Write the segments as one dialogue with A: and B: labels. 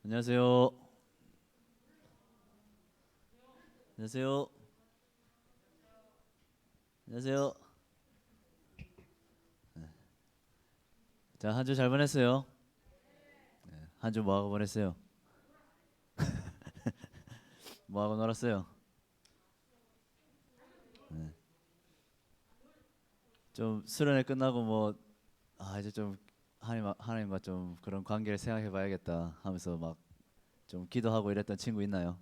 A: 안녕하세요. 안녕하세요. 안녕하세요. 자, 한 주 잘 보냈어요? 한 주 뭐하고 보냈어요? 뭐하고 놀았어요? 좀 수련회 끝나고 이제 좀 하나님과 좀 그런 관계를 생각해 봐야겠다 하면서 막 좀 기도하고 이랬던 친구 있나요?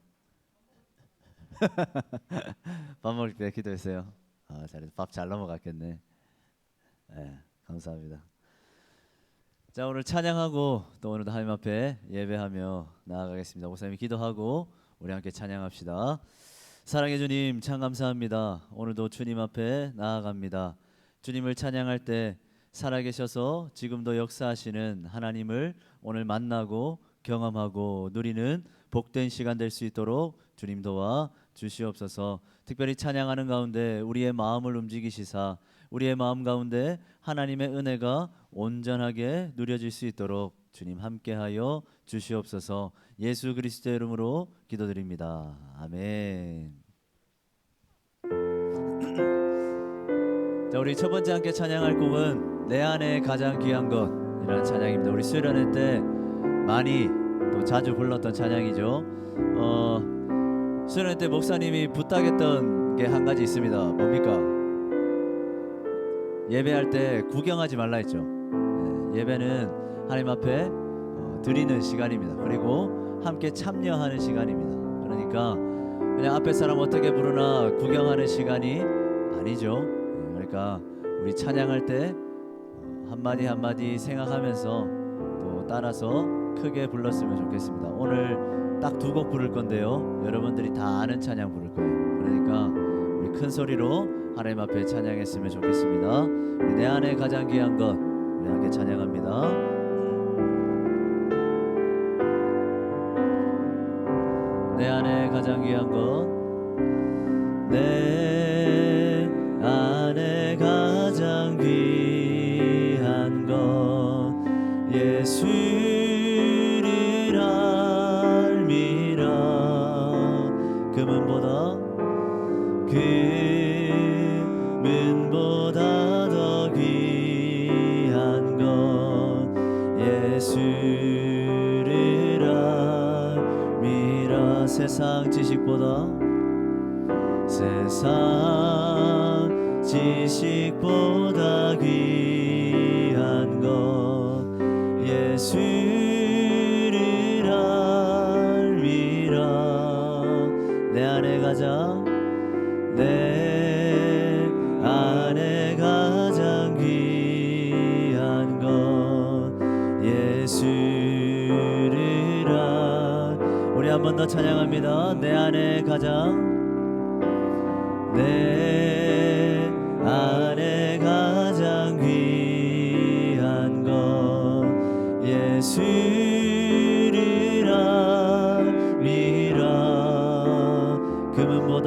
A: 밥 먹을 때 기도했어요. 잘해서 밥 잘 넘어갔겠네. 네, 감사합니다. 자, 오늘 찬양하고 또 오늘도 하나님 앞에 예배하며 나아가겠습니다. 목사님이 기도하고 우리 함께 찬양합시다. 사랑해 주님, 참 감사합니다. 오늘도 주님 앞에 나아갑니다. 주님을 찬양할 때 살아계셔서 지금도 역사하시는 하나님을 오늘 만나고 경험하고 누리는 복된 시간 될 수 있도록 주님 도와 주시옵소서. 특별히 찬양하는 가운데 우리의 마음을 움직이시사 우리의 마음 가운데 하나님의 은혜가 온전하게 누려질 수 있도록 주님 함께하여 주시옵소서. 예수 그리스도의 이름으로 기도드립니다. 아멘. 자, 우리 첫 번째 함께 찬양할 곡은 내 안에 가장 귀한 것이라는 찬양입니다. 우리 수련회 때 많이 또 자주 불렀던 찬양이죠. 수련회 때 목사님이 부탁했던 게 한 가지 있습니다. 뭡니까? 예배할 때 구경하지 말라 했죠. 예배는 하나님 앞에 드리는 시간입니다. 그리고 함께 참여하는 시간입니다. 그러니까 그냥 앞에 사람 어떻게 부르나 구경하는 시간이 아니죠. 그러니까 우리 찬양할 때 한마디 한마디 생각하면서 또 따라서 크게 불렀으면 좋겠습니다. 오늘 딱 두 곡 부를 건데요. 여러분들이 다 아는 찬양 부를 거예요. 그러니까 우리 큰 소리로 하나님 앞에 찬양했으면 좋겠습니다. 우리 내 안에 가장 귀한 것 우리 함께 찬양합니다. 내 안에 가장 귀한 것 내 안에 가장 귀한 것 예수를 알미라 금은보다 더 귀한 것 예수를 알미라 세상 지식보다 귀한 것 예수를 알미라 내 안에 가장 귀한 것 예수를 우리 한 번 더 찬양합니다. 내 안에 가장 귀한 것 예수를 알미라 금은보다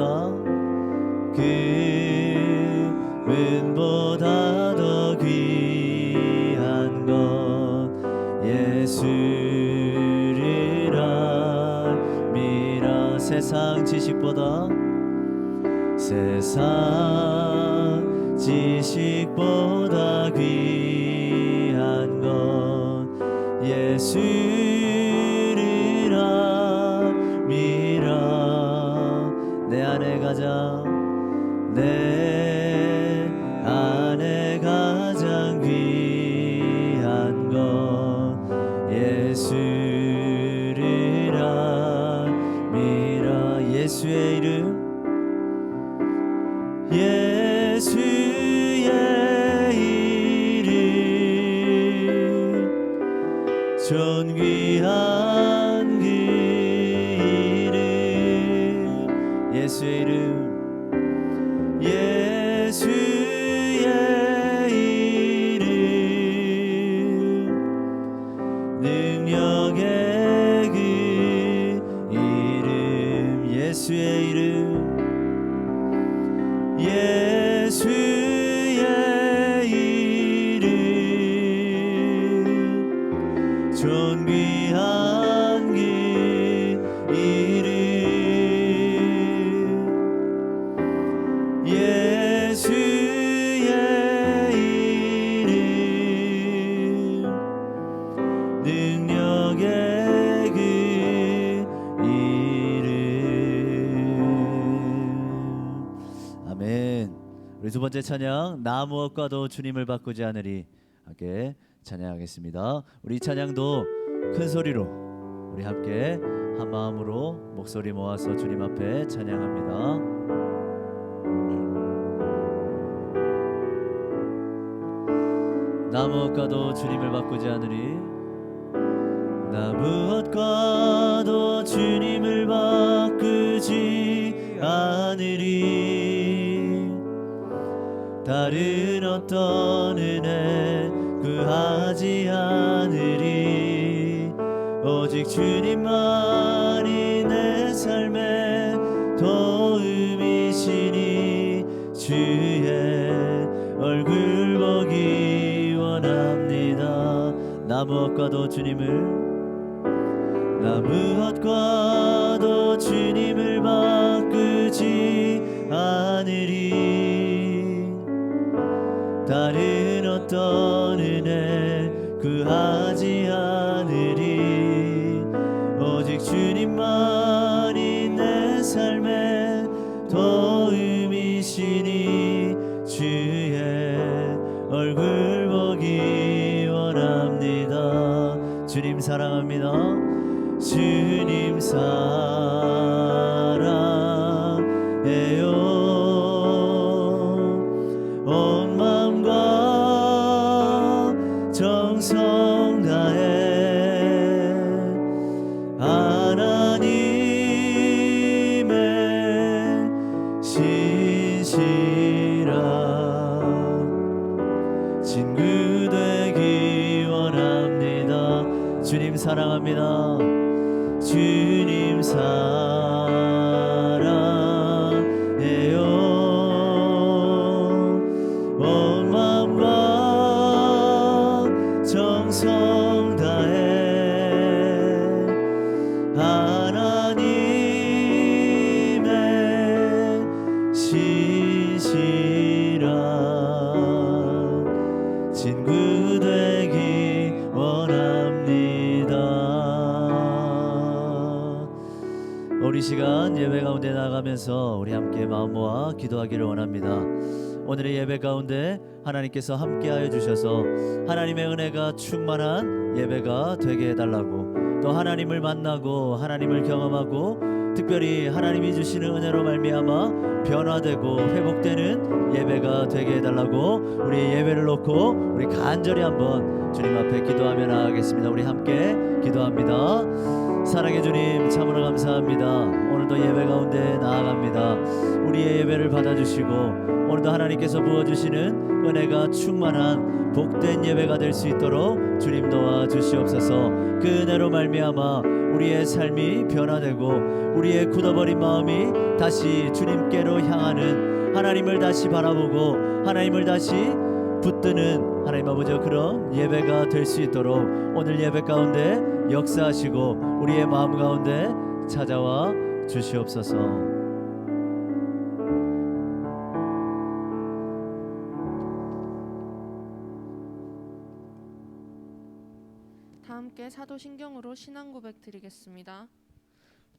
A: 더 귀한 것 예수를 알미라 세상 지식보다 귀한 것 예수를 알미라 내 안에 가장 귀한 것 예수를 알미라 예수의 이름 존귀한 그 이름 예수의 이름 능력의 그 이름 예수의 이름 존귀한 그 두 번째 찬양 나 무엇과도 주님을 바꾸지 않으리 함께 찬양하겠습니다. 우리 이 찬양도 큰 소리로 우리 함께 한 마음으로 목소리 모아서 주님 앞에 찬양합니다. 나 무엇과도 주님을 바꾸지 않으리 나 무엇과도 주님을 바꾸지 않으리 다른 어떤 은혜 구하지 않으리 오직 주님만이 내 삶의 도움이시니 주의 얼굴 보기 원합니다. 나 무엇과도 주님을 바꾸지 않으리 다른 어떤 은혜 구하지 않으리 오직 주님만이 내 삶의 도움이시니 주의 얼굴 보기 원합니다. 주님 사랑합니다. 주님 사랑해요 온 마음과 정성 다해 하나님의 신실한 친구 되기 원합니다. 주님 사랑합니다. 주님 사랑해요 온 마음과 정성 다해 하나님의 신실한 친구 되기 원합니다. 우리 시간 예배 가운데 나아가면서 우리 함께 마음 모아 기도하기를 원합니다. 오늘의 예배 가운데 하나님께서 함께하여 주셔서 하나님의 은혜가 충만한 예배가 되게 해달라고 또 하나님을 만나고 하나님을 경험하고 특별히 하나님이 주시는 은혜로 말미암아 변화되고 회복되는 예배가 되게 해달라고 우리 예배를 놓고 우리 간절히 한번 주님 앞에 기도하며 나아가겠습니다. 우리 함께 기도합니다. 사랑의 주님 참으로 감사합니다. 오늘도 예배 가운데 나아갑니다. 우리의 예배를 받아주시고 오늘도 하나님께서 부어주시는 은혜가 충만한 복된 예배가 될 수 있도록 주님 도와주시옵소서. 그 은혜로 말미암아 우리의 삶이 변화되고 우리의 굳어버린 마음이 다시 주님께로 향하는 하나님을 다시 바라보고 하나님을 다시 붙드는 하나님 아버지 그런 예배가 될 수 있도록 오늘 예배 가운데 역사하시고 우리의 마음 가운데 찾아와 주시옵소서.
B: 다 함께 사도신경으로 신앙 고백 드리겠습니다.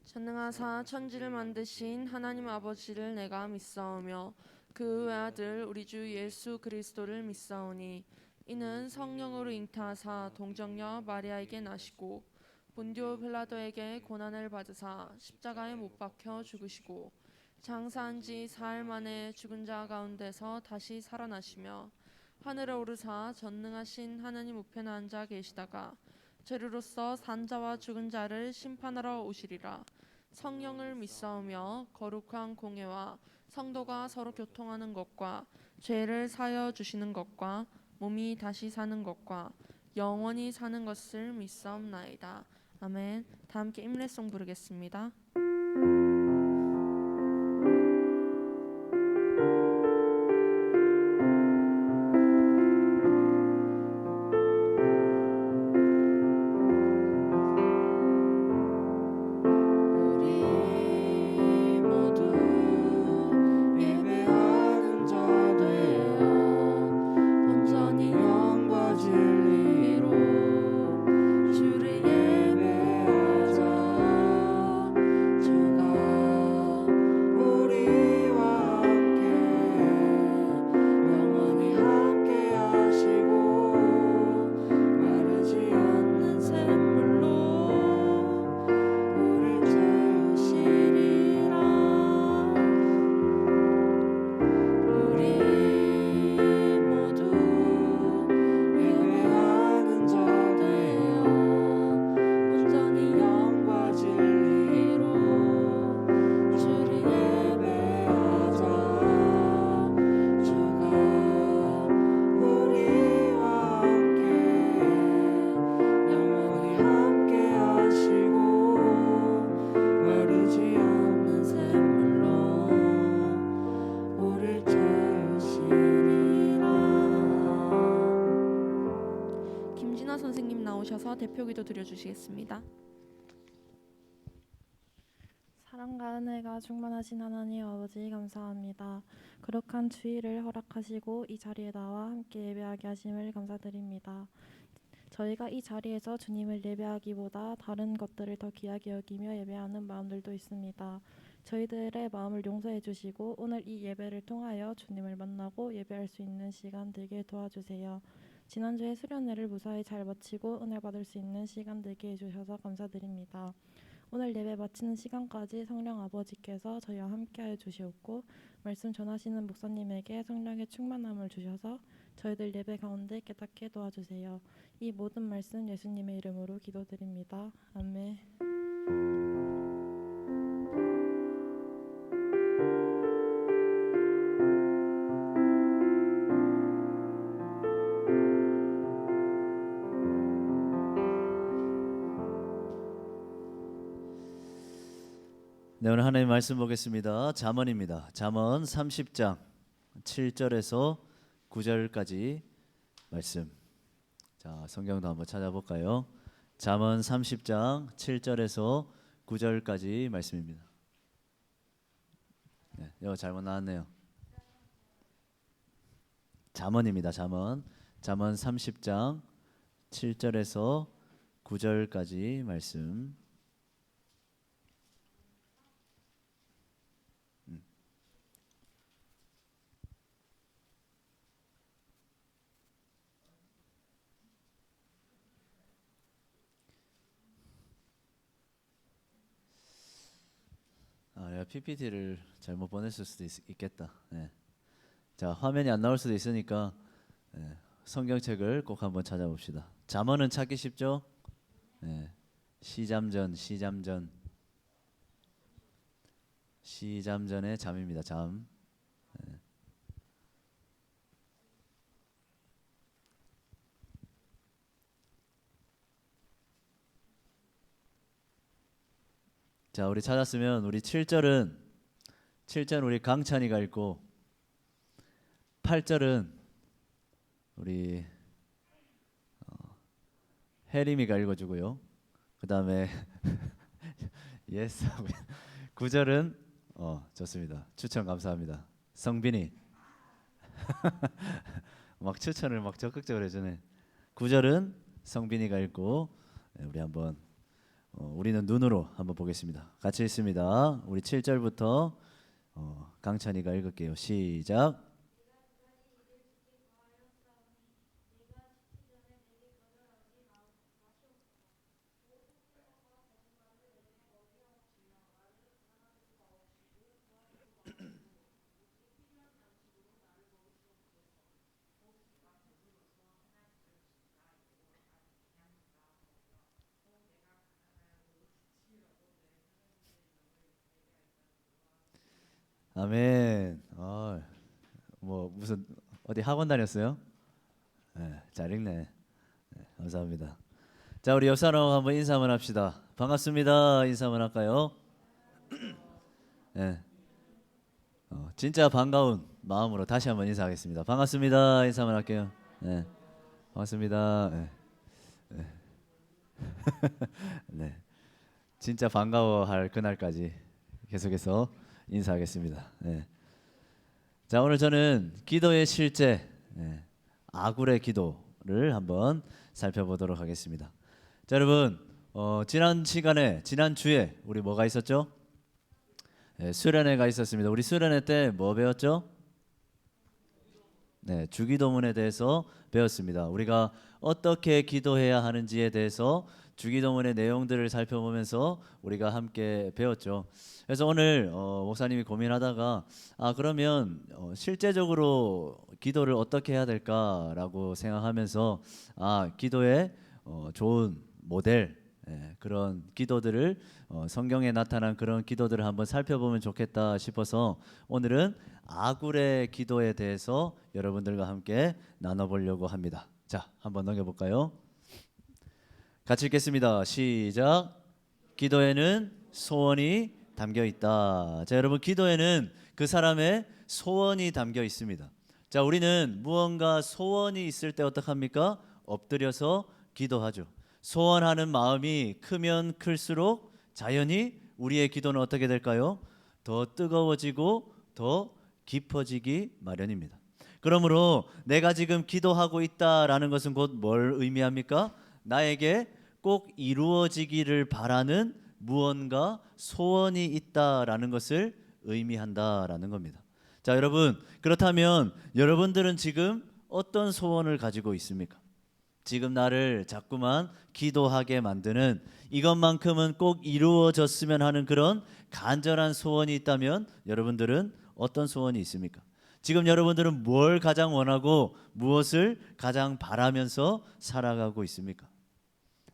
B: 전능하사 천지를 만드신 하나님 아버지를 내가 믿사오며 그 외아들 우리 주 예수 그리스도를 믿사오니 이는 성령으로 잉태하사 동정녀 마리아에게 나시고 본디오 빌라도에게 고난을 받으사 십자가에 못 박혀 죽으시고 장사한 지 사흘 만에 죽은 자 가운데서 다시 살아나시며 하늘에 오르사 전능하신 하나님 우편에 앉아 계시다가 죄류로서 산 자와 죽은 자를 심판하러 오시리라. 성령을 믿사오며 거룩한 공예와 성도가 서로 교통하는 것과 죄를 사여 주시는 것과 몸이 다시 사는 것과 영원히 사는 것을 믿사옵나이다. 아멘. 다 함께 임례송 부르겠습니다.
C: 주를 예배하자
B: 드려주시겠습니다.
C: 사랑과 은혜가 충만하신 하나님 아버지 감사합니다. 거룩한 주일을 허락하시고 이 자리에 나와 함께 예배하게 하심을 감사드립니다. 저희가 이 자리에서 주님을 예배하기보다 다른 것들을 더 귀하게 여기며 예배하는 마음들도 있습니다. 저희들의 마음을 용서해 주시고 오늘 이 예배를 통하여 주님을 만나고 예배할 수 있는 시간 되게 도와주세요. 지난주에 수련회를 무사히 잘 마치고 은혜 받을 수 있는 시간 되게 해주셔서 감사드립니다. 오늘 예배 마치는 시간까지 성령 아버지께서 저희와 함께하여 주시옵고 말씀 전하시는 목사님에게 성령의 충만함을 주셔서 저희들 예배 가운데 깨닫게 도와주세요. 이 모든 말씀 예수님의 이름으로 기도드립니다. 아멘.
A: 네, 오늘 하나님 말씀 보겠습니다. 잠언입니다. 잠언 30장 7절에서 9절까지 말씀. 자, 성경도 한번 찾아볼까요? 잠언 30장 7절에서 9절까지 말씀입니다. 네, 이거 잘못 나왔네요. 잠언입니다. 잠언 30장 7절에서 9절까지 말씀. 내가 PPT를 잘못 보냈을 수도 있겠다. 네. 자, 화면이 안 나올 수도 있으니까 성경책을 꼭 한번 찾아봅시다. 잠언은 찾기 쉽죠? 네. 시잠전의 잠입니다. 잠. 네. 자, 우리 찾았으면 우리 7절은 우리 강찬이가 읽고 8절은 우리 혜림이가 읽어주고요. 그 다음에 예스 9절은 좋습니다. 추천 감사합니다. 성빈이 막 추천을 막 적극적으로 해주네. 9절은 성빈이가 읽고 우리 한번 우리는 눈으로 한번 보겠습니다. 같이 읽습니다. 우리 7절부터 강찬이가 읽을게요. 시작. 아멘. 뭐 무슨 어디 학원 다녔어요? 네, 잘 읽네. 네, 감사합니다. 자, 우리 옆 사람 한번 인사 한번 합시다. 반갑습니다. 인사 한번 할까요? 네. 진짜 반가운 마음으로 다시 한번 인사하겠습니다. 반갑습니다. 인사 한번 할게요. 네, 반갑습니다. 네. 네. 네. 진짜 반가워할 그날까지 계속해서 인사하겠습니다. 네. 자, 오늘 저는 기도의 실제, 아굴의 기도를 한번 살펴보도록 하겠습니다. 자, 여러분, 지난 주에 우리 뭐가 있었죠? 수련회가 있었습니다. 우리 수련회 때 뭐 배웠죠? 네, 주기도문에 대해서 배웠습니다. 우리가 어떻게 기도해야 하는지에 대해서 주기도문의 내용들을 살펴보면서 우리가 함께 배웠죠. 그래서 오늘 목사님이 고민하다가 그러면 실제적으로 기도를 어떻게 해야 될까라고 생각하면서 기도의 좋은 모델, 그런 기도들을 성경에 나타난 그런 기도들을 한번 살펴보면 좋겠다 싶어서 오늘은 아굴의 기도에 대해서 여러분들과 함께 나눠보려고 합니다. 자, 한번 넘겨볼까요? 같이 읽겠습니다. 시작. 기도에는 소원이 담겨 있다. 자, 여러분, 기도에는 그 사람의 소원이 담겨 있습니다. 자, 우리는 무언가 소원이 있을 때 어떡합니까? 엎드려서 기도하죠. 소원하는 마음이 크면 클수록 자연히 우리의 기도는 어떻게 될까요? 더 뜨거워지고 더 깊어지기 마련입니다. 그러므로 내가 지금 기도하고 있다라는 것은 곧 뭘 의미합니까? 나에게 꼭 이루어지기를 바라는 무언가 소원이 있다라는 것을 의미한다라는 겁니다. 자, 여러분, 그렇다면 여러분들은 지금 어떤 소원을 가지고 있습니까? 지금 나를 자꾸만 기도하게 만드는 이것만큼은 꼭 이루어졌으면 하는 그런 간절한 소원이 있다면 여러분들은 어떤 소원이 있습니까? 지금 여러분들은 뭘 가장 원하고 무엇을 가장 바라면서 살아가고 있습니까?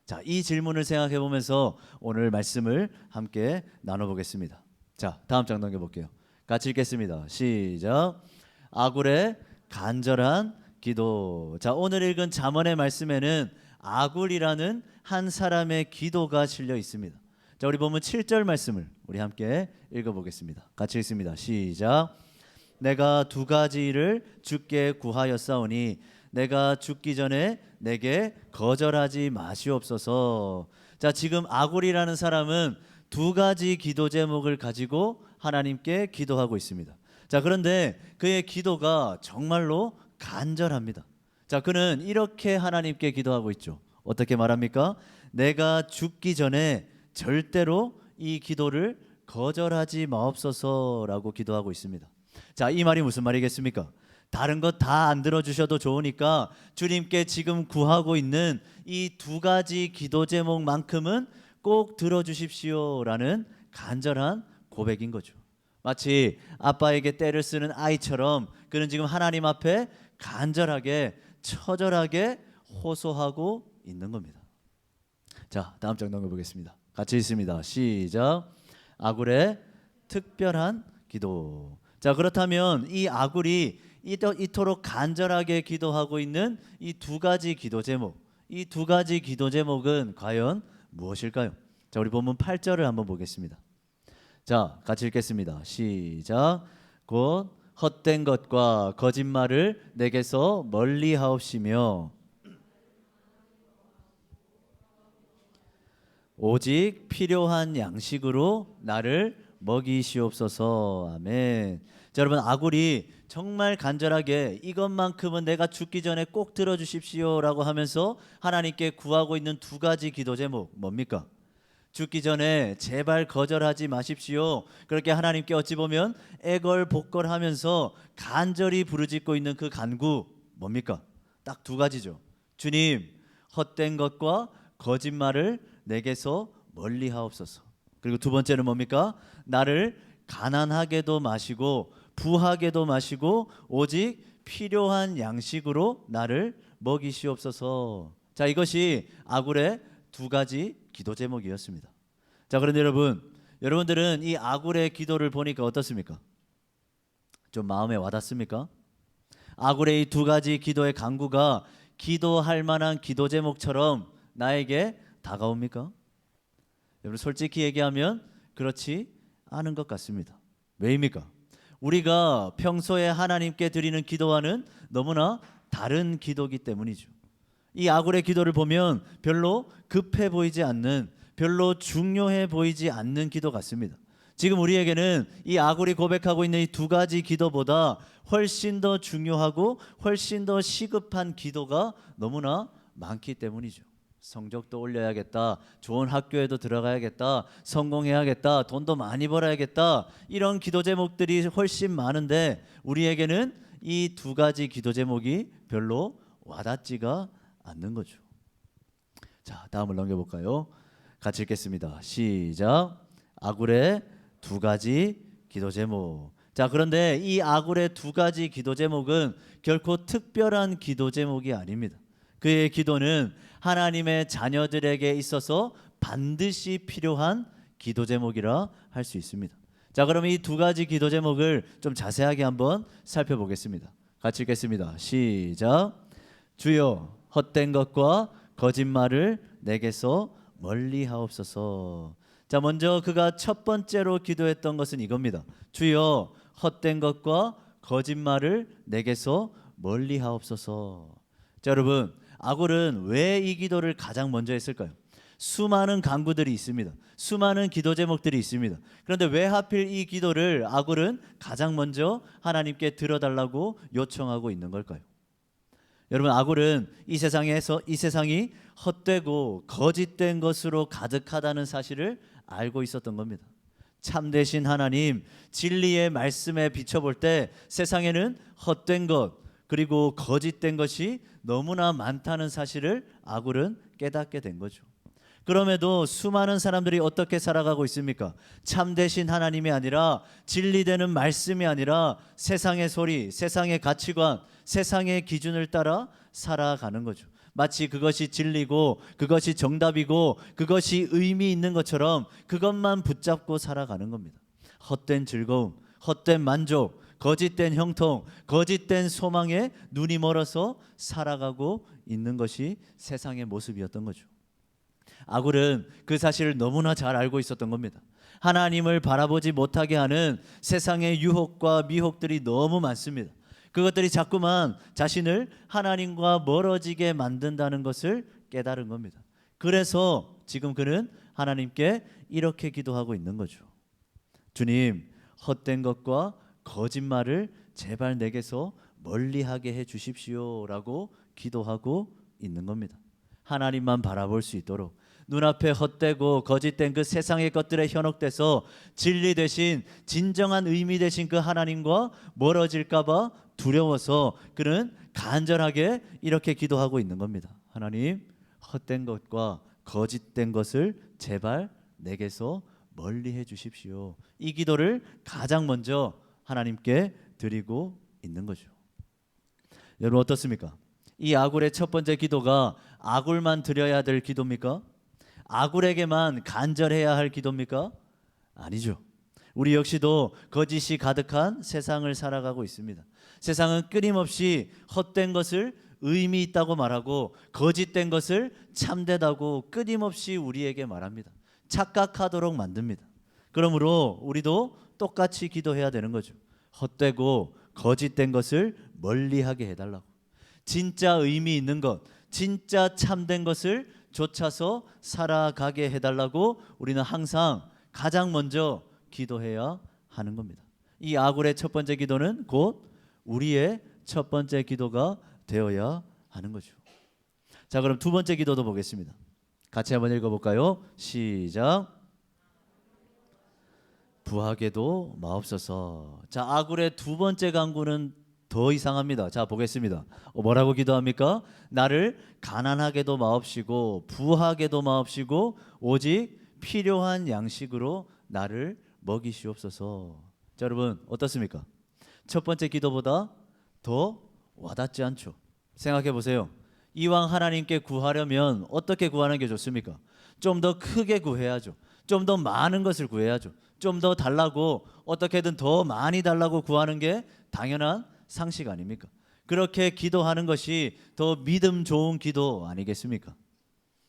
A: 자, 이 질문을 생각해 보면서 오늘 말씀을 함께 나눠보겠습니다. 자, 다음 장 넘겨볼게요. 같이 읽겠습니다. 시작. 아굴의 간절한 기도. 자, 오늘 읽은 잠언의 말씀에는 아굴이라는 한 사람의 기도가 실려 있습니다. 자, 우리 보면 7절 말씀을 우리 함께 읽어보겠습니다. 같이 읽습니다. 시작. 내가 두 가지를 주께 구하였사오니 내가 죽기 전에 내게 거절하지 마시옵소서. 자, 지금 아굴이라는 사람은 두 가지 기도 제목을 가지고 하나님께 기도하고 있습니다. 자, 그런데 그의 기도가 정말로 간절합니다. 자, 그는 이렇게 하나님께 기도하고 있죠. 어떻게 말합니까? 내가 죽기 전에 절대로 이 기도를 거절하지 마옵소서라고 기도하고 있습니다. 자, 이 말이 무슨 말이겠습니까? 다른 것 다 안 들어주셔도 좋으니까 주님께 지금 구하고 있는 이 두 가지 기도 제목만큼은 꼭 들어주십시오라는 간절한 고백인 거죠. 마치 아빠에게 떼를 쓰는 아이처럼 그는 지금 하나님 앞에 간절하게 처절하게 호소하고 있는 겁니다. 자, 다음 장 넘겨보겠습니다. 같이 읽습니다. 시작. 아굴의 특별한 기도. 자, 그렇다면 이 아굴이 이토록 간절하게 기도하고 있는 이 두 가지 기도 제목, 이 두 가지 기도 제목은 과연 무엇일까요? 자, 우리 본문 8절을 한번 보겠습니다. 자, 같이 읽겠습니다. 시작. 곧 헛된 것과 거짓말을 내게서 멀리 하옵시며 오직 필요한 양식으로 나를 먹이시옵소서. 아멘. 자, 여러분, 아굴이 정말 간절하게 이것만큼은 내가 죽기 전에 꼭 들어주십시오라고 하면서 하나님께 구하고 있는 두 가지 기도 제목 뭡니까? 죽기 전에 제발 거절하지 마십시오. 그렇게 하나님께 어찌 보면 애걸복걸하면서 간절히 부르짖고 있는 그 간구 뭡니까? 딱 두 가지죠. 주님, 헛된 것과 거짓말을 내게서 멀리 하옵소서. 그리고 두 번째는 뭡니까? 나를 가난하게도 마시고 부하게도 마시고 오직 필요한 양식으로 나를 먹이시옵소서. 자, 이것이 아굴의 두 가지 기도 제목이었습니다. 자, 그런데 여러분들은 이 아굴의 기도를 보니까 어떻습니까? 좀 마음에 와닿습니까? 아굴의 이 두 가지 기도의 간구가 기도할 만한 기도 제목처럼 나에게 다가옵니까? 여러분, 솔직히 얘기하면 그렇지 않은 것 같습니다. 왜입니까? 우리가 평소에 하나님께 드리는 기도와는 너무나 다른 기도이기 때문이죠. 이 아굴의 기도를 보면 별로 급해 보이지 않는, 별로 중요해 보이지 않는 기도 같습니다. 지금 우리에게는 이 아굴이 고백하고 있는 이 두 가지 기도보다 훨씬 더 중요하고 훨씬 더 시급한 기도가 너무나 많기 때문이죠. 성적도 올려야겠다, 좋은 학교에도 들어가야겠다, 성공해야겠다, 돈도 많이 벌어야겠다, 이런 기도 제목들이 훨씬 많은데 우리에게는 이 두 가지 기도 제목이 별로 와닿지가 않는 거죠. 자, 다음을 넘겨볼까요? 같이 읽겠습니다. 시작. 아굴의 두 가지 기도 제목. 자, 그런데 이 아굴의 두 가지 기도 제목은 결코 특별한 기도 제목이 아닙니다. 그의 기도는 하나님의 자녀들에게 있어서 반드시 필요한 기도 제목이라 할 수 있습니다. 자, 그럼 이 두 가지 기도 제목을 좀 자세하게 한번 살펴보겠습니다. 같이 읽겠습니다. 시작. 주여, 헛된 것과 거짓말을 내게서 멀리 하옵소서. 자, 먼저 그가 첫 번째로 기도했던 것은 이겁니다. 주여, 헛된 것과 거짓말을 내게서 멀리 하옵소서. 자, 여러분, 아굴은 왜 이 기도를 가장 먼저 했을까요? 수많은 간구들이 있습니다. 수많은 기도 제목들이 있습니다. 그런데 왜 하필 이 기도를 아굴은 가장 먼저 하나님께 들어달라고 요청하고 있는 걸까요? 여러분, 아굴은 이 세상이 헛되고 거짓된 것으로 가득하다는 사실을 알고 있었던 겁니다. 참되신 하나님 진리의 말씀에 비춰볼 때 세상에는 헛된 것 그리고 거짓된 것이 너무나 많다는 사실을 아굴은 깨닫게 된 거죠. 그럼에도 수많은 사람들이 어떻게 살아가고 있습니까? 참되신 하나님이 아니라 진리되는 말씀이 아니라 세상의 소리, 세상의 가치관, 세상의 기준을 따라 살아가는 거죠. 마치 그것이 진리고 그것이 정답이고 그것이 의미 있는 것처럼 그것만 붙잡고 살아가는 겁니다. 헛된 즐거움, 헛된 만족, 거짓된 형통, 거짓된 소망에 눈이 멀어서 살아가고 있는 것이 세상의 모습이었던 거죠. 아굴은 그 사실을 너무나 잘 알고 있었던 겁니다. 하나님을 바라보지 못하게 하는 세상의 유혹과 미혹들이 너무 많습니다. 그것들이 자꾸만 자신을 하나님과 멀어지게 만든다는 것을 깨달은 겁니다. 그래서 지금 그는 하나님께 이렇게 기도하고 있는 거죠. 주님, 헛된 것과 거짓말을 제발 내게서 멀리하게 해 주십시오라고 기도하고 있는 겁니다. 하나님만 바라볼 수 있도록 눈앞에 헛되고 거짓된 그 세상의 것들에 현혹돼서 진리 대신 진정한 의미 대신 그 하나님과 멀어질까 봐 두려워서 그는 간절하게 이렇게 기도하고 있는 겁니다. 하나님, 헛된 것과 거짓된 것을 제발 내게서 멀리 해 주십시오. 이 기도를 가장 먼저 하나님께 드리고 있는 거죠. 여러분 어떻습니까? 이 아굴의 첫 번째 기도가 아굴만 드려야 될 기도입니까? 아굴에게만 간절해야 할 기도입니까? 아니죠. 우리 역시도 거짓이 가득한 세상을 살아가고 있습니다. 세상은 끊임없이 헛된 것을 의미 있다고 말하고 거짓된 것을 참되다고 끊임없이 우리에게 말합니다. 착각하도록 만듭니다. 그러므로 우리도 똑같이 기도해야 되는 거죠. 헛되고 거짓된 것을 멀리하게 해달라고. 진짜 의미 있는 것, 진짜 참된 것을 쫓아서 살아가게 해달라고 우리는 항상 가장 먼저 기도해야 하는 겁니다. 이 아굴의 첫 번째 기도는 곧 우리의 첫 번째 기도가 되어야 하는 거죠. 자, 그럼 두 번째 기도도 보겠습니다. 같이 한번 읽어볼까요? 시작. 부하게도 마옵소서. 자, 아굴의 두 번째 간구는 더 이상합니다. 자, 보겠습니다. 뭐라고 기도합니까? 나를 가난하게도 마옵시고 부하게도 마옵시고 오직 필요한 양식으로 나를 먹이시옵소서. 자, 여러분 어떻습니까? 첫 번째 기도보다 더 와닿지 않죠? 생각해 보세요. 이왕 하나님께 구하려면 어떻게 구하는 게 좋습니까? 좀 더 크게 구해야죠. 좀 더 많은 것을 구해야죠. 좀 더 달라고, 어떻게든 더 많이 달라고 구하는 게 당연한 상식 아닙니까? 그렇게 기도하는 것이 더 믿음 좋은 기도 아니겠습니까?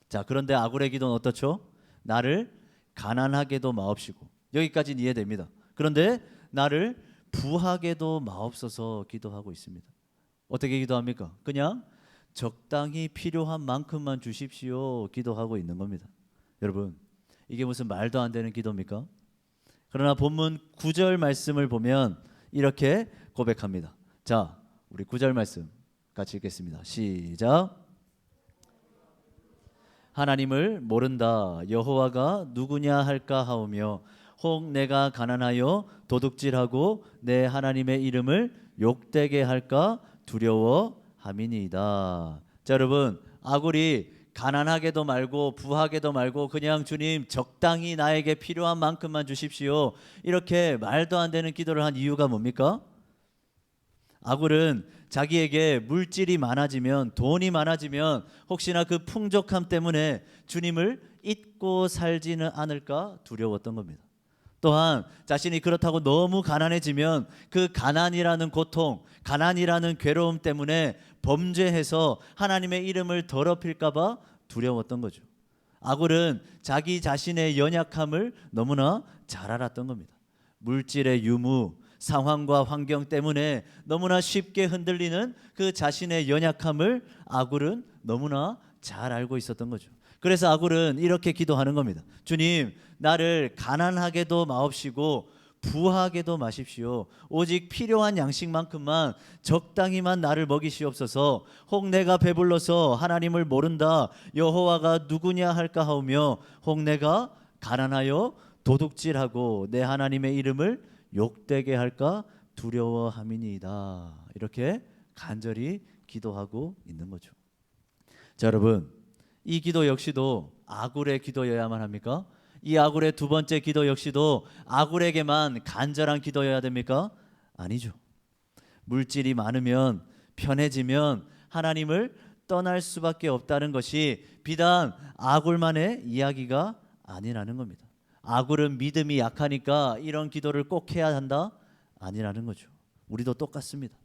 A: 자, 그런데 아굴의 기도는 어떻죠? 나를 가난하게도 마옵시고, 여기까지는 이해됩니다. 그런데 나를 부하게도 마옵소서 기도하고 있습니다. 어떻게 기도합니까? 그냥 적당히 필요한 만큼만 주십시오 기도하고 있는 겁니다. 여러분, 이게 무슨 말도 안 되는 기도입니까? 그러나 본문 9절 말씀을 보면 이렇게 고백합니다. 자, 우리 9절 말씀 같이 읽겠습니다. 시작. 하나님을 모른다 여호와가 누구냐 할까 하오며 혹 내가 가난하여 도둑질하고 내 하나님의 이름을 욕되게 할까 두려워함이니이다. 자, 여러분, 아굴이 가난하게도 말고 부하게도 말고 그냥 주님 적당히 나에게 필요한 만큼만 주십시오, 이렇게 말도 안 되는 기도를 한 이유가 뭡니까? 아굴은 자기에게 물질이 많아지면, 돈이 많아지면 혹시나 그 풍족함 때문에 주님을 잊고 살지는 않을까 두려웠던 겁니다. 또한 자신이 그렇다고 너무 가난해지면 그 가난이라는 고통, 가난이라는 괴로움 때문에 범죄해서 하나님의 이름을 더럽힐까 봐 두려웠던 거죠. 아굴은 자기 자신의 연약함을 너무나 잘 알았던 겁니다. 물질의 유무, 상황과 환경 때문에 너무나 쉽게 흔들리는 그 자신의 연약함을 아굴은 너무나 잘 알고 있었던 거죠. 그래서 아굴은 이렇게 기도하는 겁니다. 주님, 나를 가난하게도 마옵시고 부하게도 마십시오. 오직 필요한 양식만큼만 적당히만 나를 먹이시옵소서. 혹 내가 배불러서 하나님을 모른다 여호와가 누구냐 할까 하오며 혹 내가 가난하여 도둑질하고 내 하나님의 이름을 욕되게 할까 두려워함이니이다. 이렇게 간절히 기도하고 있는 거죠. 자, 여러분, 이 기도 역시도 아굴의 기도여야만 합니까? 이 아굴의 두 번째 기도 역시도 아굴에게만 간절한 기도여야 됩니까? 아니죠. 물질이 많으면 편해지면 하나님을 떠날 수밖에 없다는 것이 비단 아굴만의 이야기가 아니라는 겁니다. 아굴은 믿음이 약하니까 이런 기도를 꼭 해야 한다? 아니라는 거죠. 우리도 똑같습니다.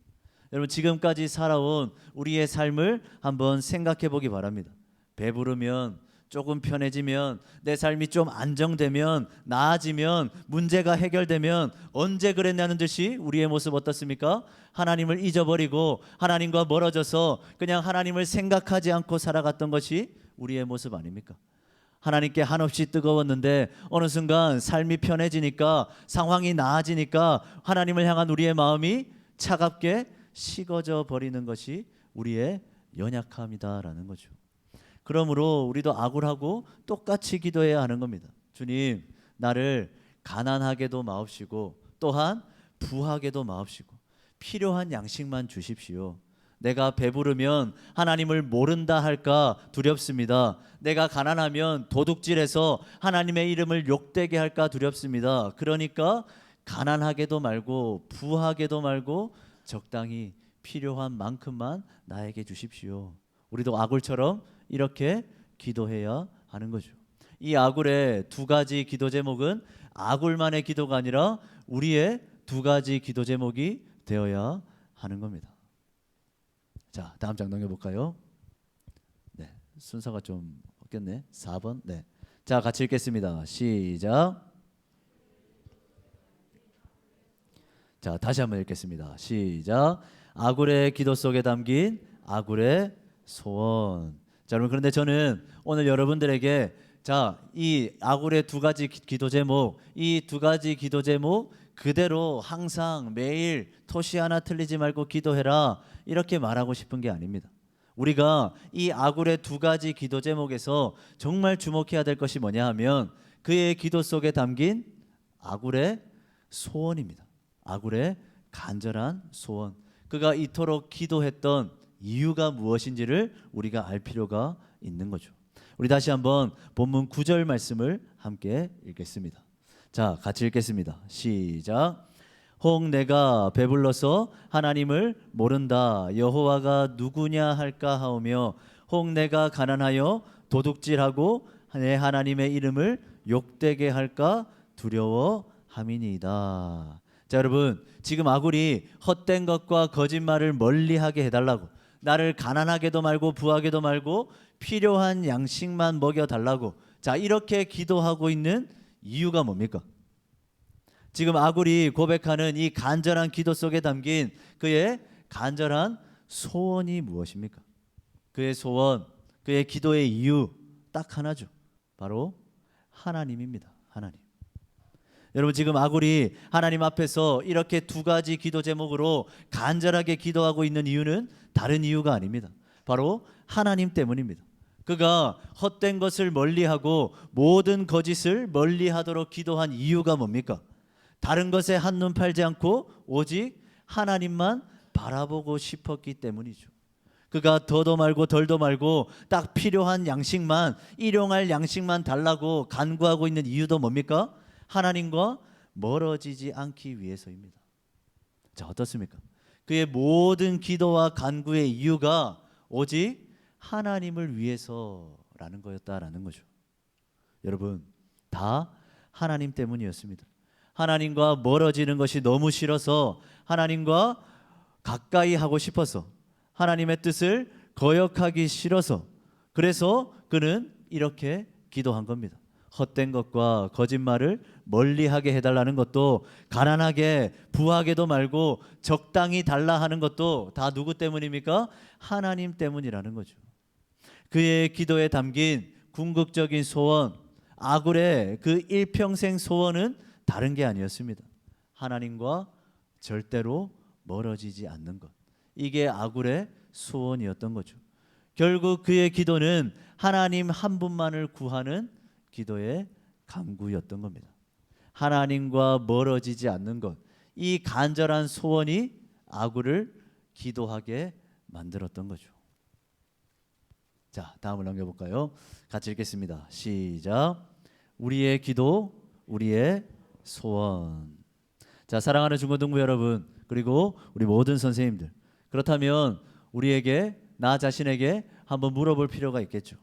A: 여러분, 지금까지 살아온 우리의 삶을 한번 생각해 보기 바랍니다. 배부르면, 조금 편해지면, 내 삶이 좀 안정되면, 나아지면, 문제가 해결되면 언제 그랬냐는 듯이 우리의 모습 어떻습니까? 하나님을 잊어버리고 하나님과 멀어져서 그냥 하나님을 생각하지 않고 살아갔던 것이 우리의 모습 아닙니까? 하나님께 한없이 뜨거웠는데 어느 순간 삶이 편해지니까, 상황이 나아지니까 하나님을 향한 우리의 마음이 차갑게 식어져 버리는 것이 우리의 연약함이다라는 거죠. 그러므로 우리도 아굴하고 똑같이 기도해야 하는 겁니다. 주님, 나를 가난하게도 마옵시고 또한 부하게도 마옵시고 필요한 양식만 주십시오. 내가 배부르면 하나님을 모른다 할까 두렵습니다. 내가 가난하면 도둑질해서 하나님의 이름을 욕되게 할까 두렵습니다. 그러니까 가난하게도 말고 부하게도 말고 적당히 필요한 만큼만 나에게 주십시오. 우리도 아굴처럼 이렇게 기도해야 하는 거죠. 이 아굴의 두 가지 기도 제목은 아굴만의 기도가 아니라 우리의 두 가지 기도 제목이 되어야 하는 겁니다. 자, 다음 장 넘겨볼까요? 네, 순서가 좀 바뀌었네. 4번. 네, 자, 같이 읽겠습니다. 시작. 자, 다시 한번 읽겠습니다. 시작. 아굴의 기도 속에 담긴 아굴의 소원. 자, 여러분, 그런데 저는 오늘 여러분들에게 이 아굴의 두 가지 기도 제목, 이 두 가지 기도 제목 그대로 항상 매일 토시 하나 틀리지 말고 기도해라 이렇게 말하고 싶은 게 아닙니다. 우리가 이 아굴의 두 가지 기도 제목에서 정말 주목해야 될 것이 뭐냐 하면 그의 기도 속에 담긴 아굴의 소원입니다. 아굴의 간절한 소원. 그가 이토록 기도했던 이유가 무엇인지를 우리가 알 필요가 있는 거죠. 우리 다시 한번 본문 9절 말씀을 함께 읽겠습니다. 자, 같이 읽겠습니다. 시작. 혹 내가 배불러서 하나님을 모른다 여호와가 누구냐 할까 하오며 혹 내가 가난하여 도둑질하고 내 하나님의 이름을 욕되게 할까 두려워함이니이다. 자, 여러분, 지금 아굴이 헛된 것과 거짓말을 멀리하게 해달라고, 나를 가난하게도 말고 부하게도 말고 필요한 양식만 먹여달라고, 자, 이렇게 기도하고 있는 이유가 뭡니까? 지금 아굴이 고백하는 이 간절한 기도 속에 담긴 그의 간절한 소원이 무엇입니까? 그의 소원, 그의 기도의 이유 딱 하나죠. 바로 하나님입니다. 하나님. 여러분, 지금 아굴이 하나님 앞에서 이렇게 두 가지 기도 제목으로 간절하게 기도하고 있는 이유는 다른 이유가 아닙니다. 바로 하나님 때문입니다. 그가 헛된 것을 멀리하고 모든 거짓을 멀리하도록 기도한 이유가 뭡니까? 다른 것에 한눈 팔지 않고 오직 하나님만 바라보고 싶었기 때문이죠. 그가 더도 말고 덜도 말고 딱 필요한 양식만, 일용할 양식만 달라고 간구하고 있는 이유도 뭡니까? 하나님과 멀어지지 않기 위해서입니다. 자, 어떻습니까? 그의 모든 기도와 간구의 이유가 오직 하나님을 위해서라는 거였다라는 거죠. 여러분, 다 하나님 때문이었습니다. 하나님과 멀어지는 것이 너무 싫어서, 하나님과 가까이 하고 싶어서, 하나님의 뜻을 거역하기 싫어서, 그래서 그는 이렇게 기도한 겁니다. 헛된 것과 거짓말을 멀리하게 해달라는 것도, 가난하게 부하게도 말고 적당히 달라 하는 것도 다 누구 때문입니까? 하나님 때문이라는 거죠. 그의 기도에 담긴 궁극적인 소원, 아굴의 그 일평생 소원은 다른 게 아니었습니다. 하나님과 절대로 멀어지지 않는 것. 이게 아굴의 소원이었던 거죠. 결국 그의 기도는 하나님 한 분만을 구하는 기도의 간구였던 겁니다. 하나님과 멀어지지 않는 것, 이 간절한 소원이 아굴을 기도하게 만들었던 거죠. 자, 다음을 넘겨볼까요? 같이 읽겠습니다. 시작. 우리의 기도, 우리의 소원. 자, 사랑하는 중고등부 여러분, 그리고 우리 모든 선생님들, 그렇다면 우리에게, 나 자신에게 한번 물어볼 필요가 있겠죠.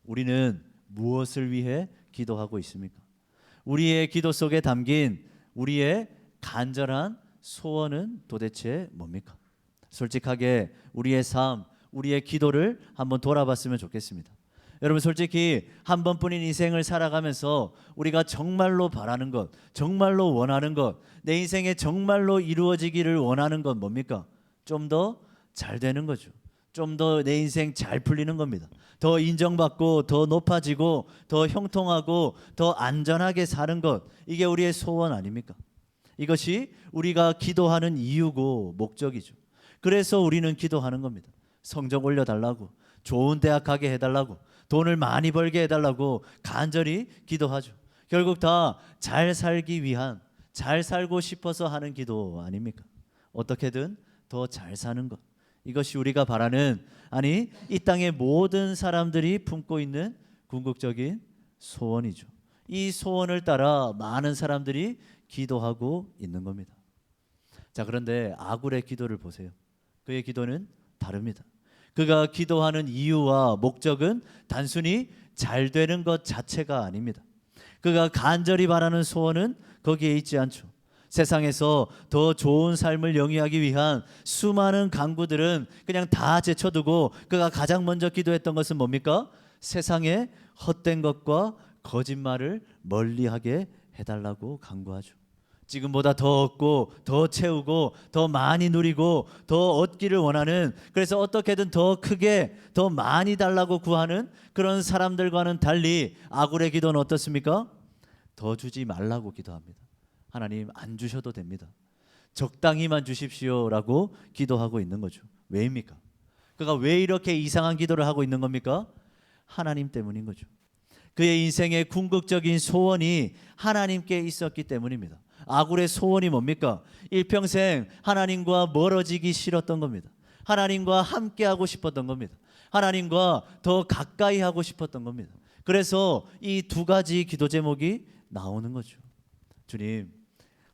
A: 우리는 무엇을 위해 기도하고 있습니까? 우리의 기도 속에 담긴 우리의 간절한 소원은 도대체 뭡니까? 솔직하게 우리의 삶, 우리의 기도를 한번 돌아봤으면 좋겠습니다. 여러분, 솔직히 한 번뿐인 인생을 살아가면서 우리가 정말로 바라는 것, 정말로 원하는 것, 내 인생에 정말로 이루어지기를 원하는 건 뭡니까? 좀 더 잘 되는 거죠. 좀 더 내 인생 잘 풀리는 겁니다. 더 인정받고, 더 높아지고, 더 형통하고, 더 안전하게 사는 것, 이게 우리의 소원 아닙니까? 이것이 우리가 기도하는 이유고 목적이죠. 그래서 우리는 기도하는 겁니다. 성적 올려달라고, 좋은 대학 가게 해달라고, 돈을 많이 벌게 해달라고 간절히 기도하죠. 결국 다 잘 살기 위한, 잘 살고 싶어서 하는 기도 아닙니까? 어떻게든 더 잘 사는 것, 이것이 우리가 바라는, 아니 이 땅의 모든 사람들이 품고 있는 궁극적인 소원이죠. 이 소원을 따라 많은 사람들이 기도하고 있는 겁니다. 자, 그런데 아굴의 기도를 보세요. 그의 기도는 다릅니다. 그가 기도하는 이유와 목적은 단순히 잘 되는 것 자체가 아닙니다. 그가 간절히 바라는 소원은 거기에 있지 않죠. 세상에서 더 좋은 삶을 영위하기 위한 수많은 간구들은 그냥 다 제쳐두고 그가 가장 먼저 기도했던 것은 뭡니까? 세상의 헛된 것과 거짓말을 멀리하게 해달라고 간구하죠. 지금보다 더 얻고, 더 채우고, 더 많이 누리고, 더 얻기를 원하는, 그래서 어떻게든 더 크게, 더 많이 달라고 구하는 그런 사람들과는 달리 아굴의 기도는 어떻습니까? 더 주지 말라고 기도합니다. 하나님, 안 주셔도 됩니다. 적당히만 주십시오라고 기도하고 있는 거죠. 왜입니까? 그가 왜 이렇게 이상한 기도를 하고 있는 겁니까? 하나님 때문인 거죠. 그의 인생의 궁극적인 소원이 하나님께 있었기 때문입니다. 아굴의 소원이 뭡니까? 일평생 하나님과 멀어지기 싫었던 겁니다. 하나님과 함께하고 싶었던 겁니다. 하나님과 더 가까이 하고 싶었던 겁니다. 그래서 이 두 가지 기도 제목이 나오는 거죠. 주님,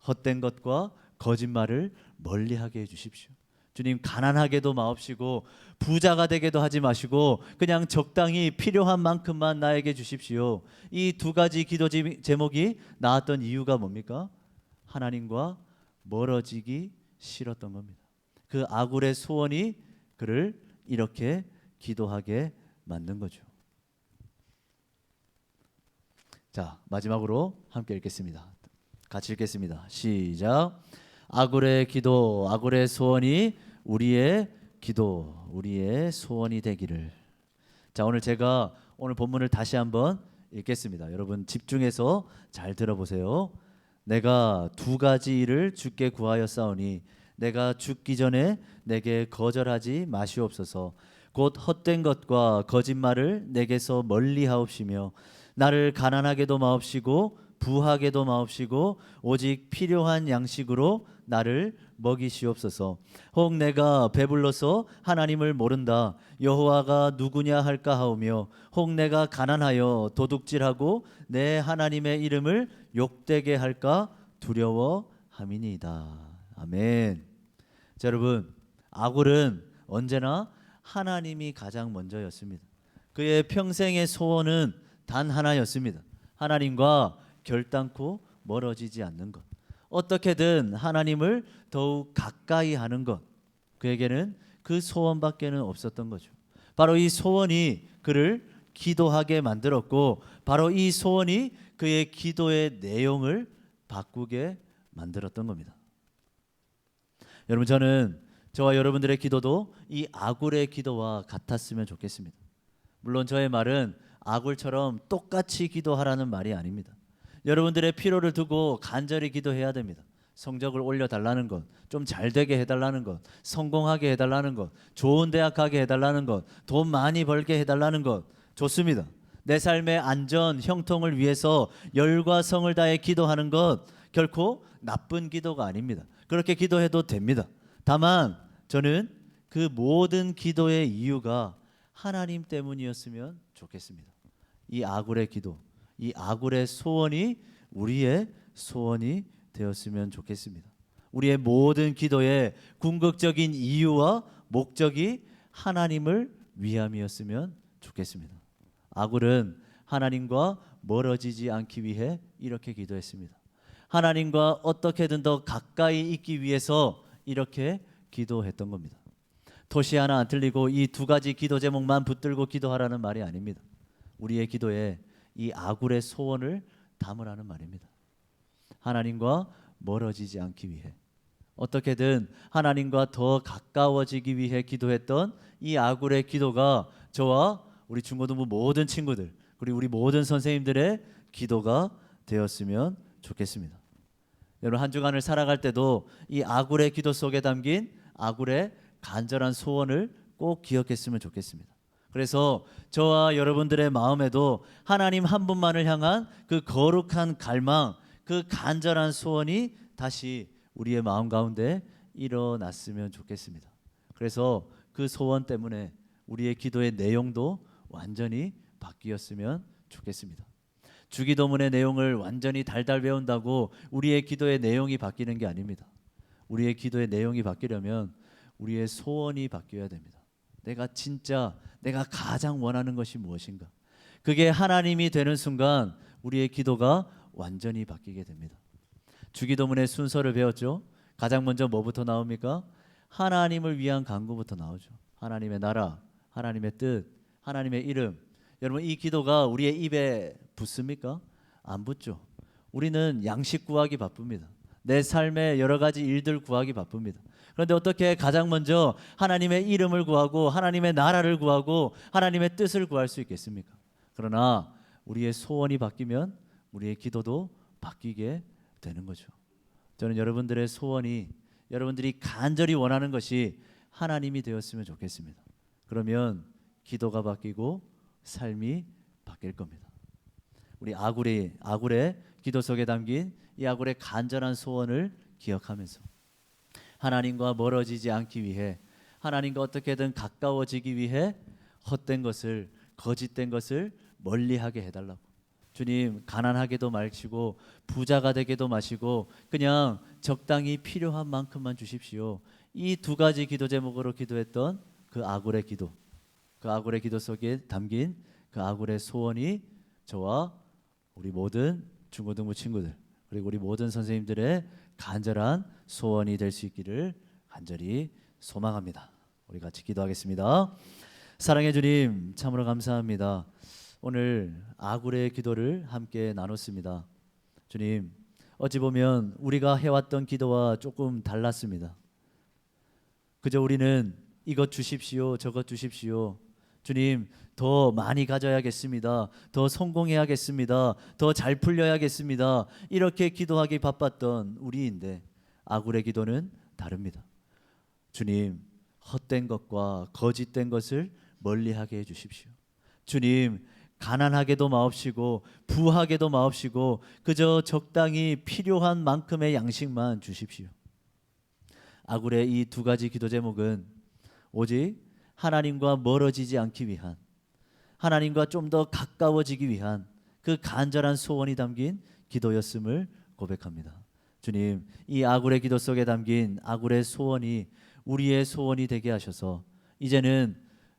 A: 헛된 것과 거짓말을 멀리하게 해주십시오. 주님, 가난하게도 마옵시고 부자가 되게도 하지 마시고 그냥 적당히 필요한 만큼만 나에게 주십시오. 이 두 가지 기도 제목이 나왔던 이유가 뭡니까? 하나님과 멀어지기 싫었던 겁니다. 그 아굴의 소원이 그를 이렇게 기도하게 만든 거죠. 자, 마지막으로 함께 읽겠습니다. 같이 읽겠습니다. 시작. 아굴의 기도, 아굴의 소원이 우리의 기도, 우리의 소원이 되기를. 자, 제가 오늘 본문을 다시 한번 읽겠습니다. 여러분 집중해서 잘 들어보세요. 내가 두 가지 일을 주께 구하였사오니 내가 죽기 전에 내게 거절하지 마시옵소서. 곧 헛된 것과 거짓말을 내게서 멀리하옵시며 나를 가난하게도 마옵시고 부하게도 마옵시고 오직 필요한 양식으로 나를 먹이시옵소서. 혹 내가 배불러서 하나님을 모른다 여호와가 누구냐 할까 하오며 혹 내가 가난하여 도둑질하고 내 하나님의 이름을 욕되게 할까 두려워함이니이다. 아멘. 자, 여러분, 아굴은 언제나 하나님이 가장 먼저였습니다. 그의 평생의 소원은 단 하나였습니다. 하나님과 결단코 멀어지지 않는 것, 어떻게든 하나님을 더욱 가까이 하는 것, 그에게는 그 소원밖에는 없었던 거죠. 바로 이 소원이 그를 기도하게 만들었고 바로 이 소원이 그의 기도의 내용을 바꾸게 만들었던 겁니다. 여러분, 저는 저와 여러분들의 기도도 이 아굴의 기도와 같았으면 좋겠습니다. 물론 저의 말은 아굴처럼 똑같이 기도하라는 말이 아닙니다. 여러분들의 필요를 두고 간절히 기도해야 됩니다. 성적을 올려달라는 것, 좀 잘 되게 해달라는 것, 성공하게 해달라는 것, 좋은 대학 가게 해달라는 것, 돈 많이 벌게 해달라는 것, 좋습니다. 내 삶의 안전, 형통을 위해서 열과 성을 다해 기도하는 것 결코 나쁜 기도가 아닙니다. 그렇게 기도해도 됩니다. 다만 저는 그 모든 기도의 이유가 하나님 때문이었으면 좋겠습니다. 이 아굴의 기도, 이 아굴의 소원이 우리의 소원이 되었으면 좋겠습니다. 우리의 모든 기도의 궁극적인 이유와 목적이 하나님을 위함이었으면 좋겠습니다. 아굴은 하나님과 멀어지지 않기 위해 이렇게 기도했습니다. 하나님과 어떻게든 더 가까이 있기 위해서 이렇게 기도했던 겁니다. 토시 하나 안 틀리고 이 두 가지 기도 제목만 붙들고 기도하라는 말이 아닙니다. 우리의 기도에 이 아굴의 소원을 담으라는 말입니다. 하나님과 멀어지지 않기 위해, 어떻게든 하나님과 더 가까워지기 위해 기도했던 이 아굴의 기도가 저와 우리 중고등부 모든 친구들, 그리고 우리 모든 선생님들의 기도가 되었으면 좋겠습니다. 여러분, 한 주간을 살아갈 때도 이 아굴의 기도 속에 담긴 아굴의 간절한 소원을 꼭 기억했으면 좋겠습니다. 그래서 저와 여러분들의 마음에도 하나님 한 분만을 향한 그 거룩한 갈망, 그 간절한 소원이 다시 우리의 마음 가운데 일어났으면 좋겠습니다. 그래서 그 소원 때문에 우리의 기도의 내용도 완전히 바뀌었으면 좋겠습니다. 주기도문의 내용을 완전히 달달 외운다고 우리의 기도의 내용이 바뀌는 게 아닙니다. 우리의 기도의 내용이 바뀌려면 우리의 소원이 바뀌어야 됩니다. 내가 가장 원하는 것이 무엇인가? 그게 하나님이 되는 순간 우리의 기도가 완전히 바뀌게 됩니다. 주기도문의 순서를 배웠죠. 가장 먼저 뭐부터 나옵니까? 하나님을 위한 간구부터 나오죠. 하나님의 나라, 하나님의 뜻, 하나님의 이름. 여러분, 이 기도가 우리의 입에 붙습니까? 안 붙죠. 우리는 양식 구하기 바쁩니다. 내 삶의 여러 가지 일들 구하기 바쁩니다. 그런데 어떻게 가장 먼저 하나님의 이름을 구하고 하나님의 나라를 구하고 하나님의 뜻을 구할 수 있겠습니까? 그러나 우리의 소원이 바뀌면 우리의 기도도 바뀌게 되는 거죠. 저는 여러분들의 소원이, 여러분들이 간절히 원하는 것이 하나님이 되었으면 좋겠습니다. 그러면 기도가 바뀌고 삶이 바뀔 겁니다. 우리 아굴의 기도 속에 담긴 이 아굴의 간절한 소원을 기억하면서 하나님과 멀어지지 않기 위해, 하나님과 어떻게든 가까워지기 위해 헛된 것을, 거짓된 것을 멀리하게 해달라고. 주님, 가난하게도 마시고 부자가 되게도 마시고 그냥 적당히 필요한 만큼만 주십시오. 이 두 가지 기도 제목으로 기도했던 그 아굴의 기도, 그 아굴의 기도 속에 담긴 그 아굴의 소원이 저와 우리 모든 중고등부 친구들, 그리고 우리 모든 선생님들의 간절한 소원이 될 수 있기를 간절히 소망합니다. 우리 같이 기도하겠습니다. 사랑해 주님, 참으로 감사합니다. 오늘 아굴의 기도를 함께 나눴습니다. 주님, 어찌 보면 우리가 해왔던 기도와 조금 달랐습니다. 그저 우리는 이것 주십시오, 저것 주십시오. 주님, 더 많이 가져야겠습니다. 더 성공해야겠습니다. 더 잘 풀려야겠습니다. 이렇게 기도하기 바빴던 우리인데 아굴의 기도는 다릅니다. 주님, 헛된 것과 거짓된 것을 멀리하게 해주십시오. 주님, 가난하게도 마옵시고 부하게도 마옵시고 그저 적당히 필요한 만큼의 양식만 주십시오. 아굴의 이 두 가지 기도 제목은 오직 하나님과 멀어지지 않기 위한, 하나님과 좀 더 가까워지기 위한 그 간절한 소원이 담긴 기도였음을 고백합니다. 주님, 이 아굴의 기도 속에 담긴 아굴의 소원이 우리의 소원이 되게 하셔서 이제는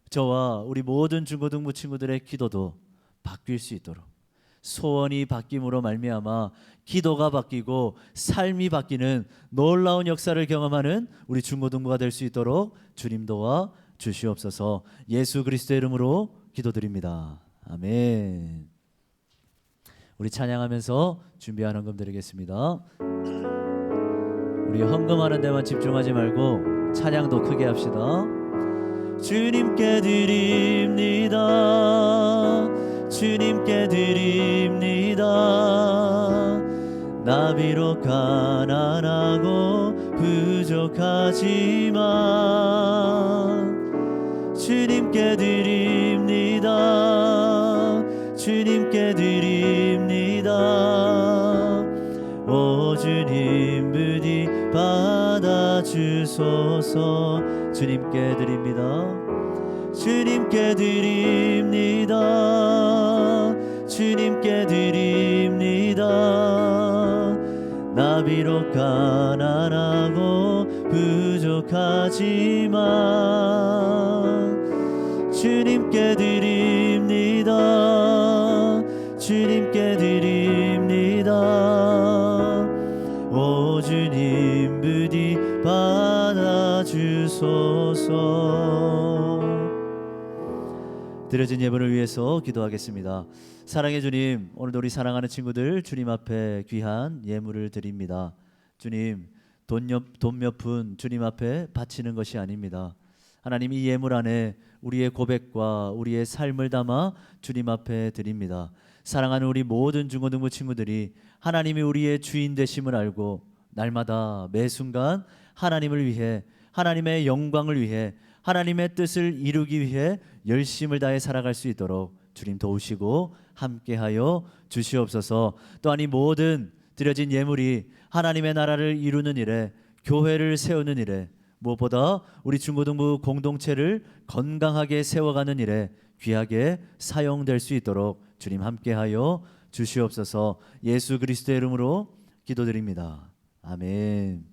A: 저와 우리 모든 중고등부 친구들의 기도도 바뀔 수 있도록, 소원이 바뀜으로 말미암아 기도가 바뀌고 삶이 바뀌는 놀라운 역사를 경험하는 우리 중고등부가 될 수 있도록 주님 도와 주시옵소서. 예수 그리스도의 이름으로 기도드립니다. 아멘. 우리 찬양하면서 준비한 헌금 드리겠습니다. 우리 헌금하는 데만 집중하지 말고 찬양도 크게 합시다. 주님께 드립니다. 주님께 드립니다. 나 비록 가난하고 부족하지만 주님께 드립니다. 주님께 드립니다. 오 주님 부디 받아주소서. 주님께 드립니다. 주님께 드립니다. 주님께 드립니다. 나 비록 가난하고 부족하지만 주님께 드립니다. 주님께 드립니다. 오 주님 부디 받아주소서. 드려진 예물을 위해서 기도하겠습니다. 사랑의 주님, 오늘도 우리 사랑하는 친구들 주님 앞에 귀한 예물을 드립니다. 주님, 돈 몇 푼 주님 앞에 바치는 것이 아닙니다. 하나님, 이 예물 안에 우리의 고백과 우리의 삶을 담아 주님 앞에 드립니다. 사랑하는 우리 모든 중고등부 친구들이 하나님이 우리의 주인 되심을 알고 날마다 매 순간 하나님을 위해, 하나님의 영광을 위해, 하나님의 뜻을 이루기 위해 열심을 다해 살아갈 수 있도록 주님 도우시고 함께하여 주시옵소서. 또한 이 모든 드려진 예물이 하나님의 나라를 이루는 일에, 교회를 세우는 일에, 무엇보다 우리 중고등부 공동체를 건강하게 세워가는 일에 귀하게 사용될 수 있도록 주님 함께하여 주시옵소서. 예수 그리스도의 이름으로 기도드립니다. 아멘.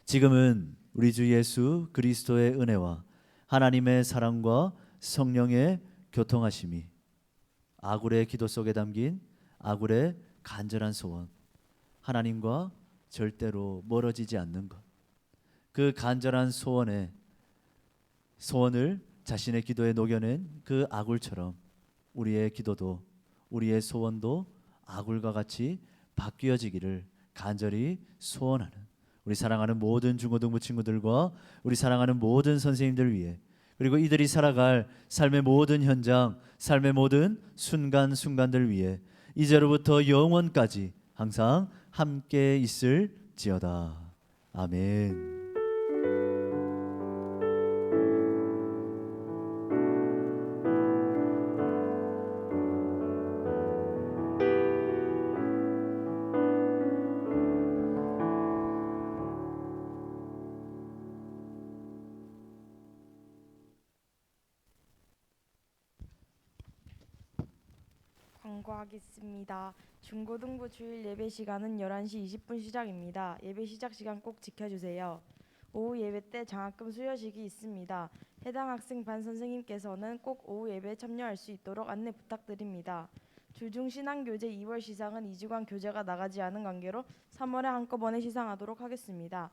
A: 지금은 우리 주 예수 그리스도의 은혜와 하나님의 사랑과 성령의 교통하심이, 아굴의 기도 속에 담긴 아굴의 간절한 소원, 하나님과 절대로 멀어지지 않는 것, 그 간절한 소원을 자신의 기도에 녹여낸 그 아굴처럼 우리의 기도도, 우리의 소원도 아굴과 같이 바뀌어지기를 간절히 소원하는 우리 사랑하는 모든 중고등부 친구들과 우리 사랑하는 모든 선생님들 위해, 그리고 이들이 살아갈 삶의 모든 현장, 삶의 모든 순간순간들 위해 이제로부터 영원까지 항상 함께 있을지어다. 아멘.
D: 광고하겠습니다. 중고등부 주일 예배 시간은 11시 20분 시작입니다. 예배 시작 시간 꼭 지켜주세요. 오후 예배 때 장학금 수여식이 있습니다. 해당 학생 반 선생님께서는 꼭 오후 예배에 참여할 수 있도록 안내 부탁드립니다. 주중신앙교재 2월 시상은 2주간 교재가 나가지 않은 관계로 3월에 한꺼번에 시상하도록 하겠습니다.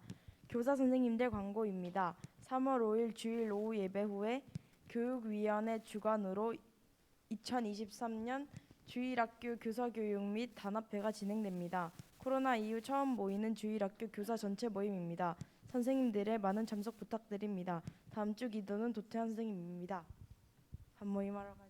D: 교사 선생님들 광고입니다. 3월 5일 주일 오후 예배 후에 교육위원회 주관으로 2023년 주일학교 교사교육 및 단합회가 진행됩니다. 코로나 이후 처음 모이는 주일학교 교사 전체 모임입니다. 선생님들의 많은 참석 부탁드립니다. 다음 주 기도는 도태한 선생님입니다. 반 모임하러 가요.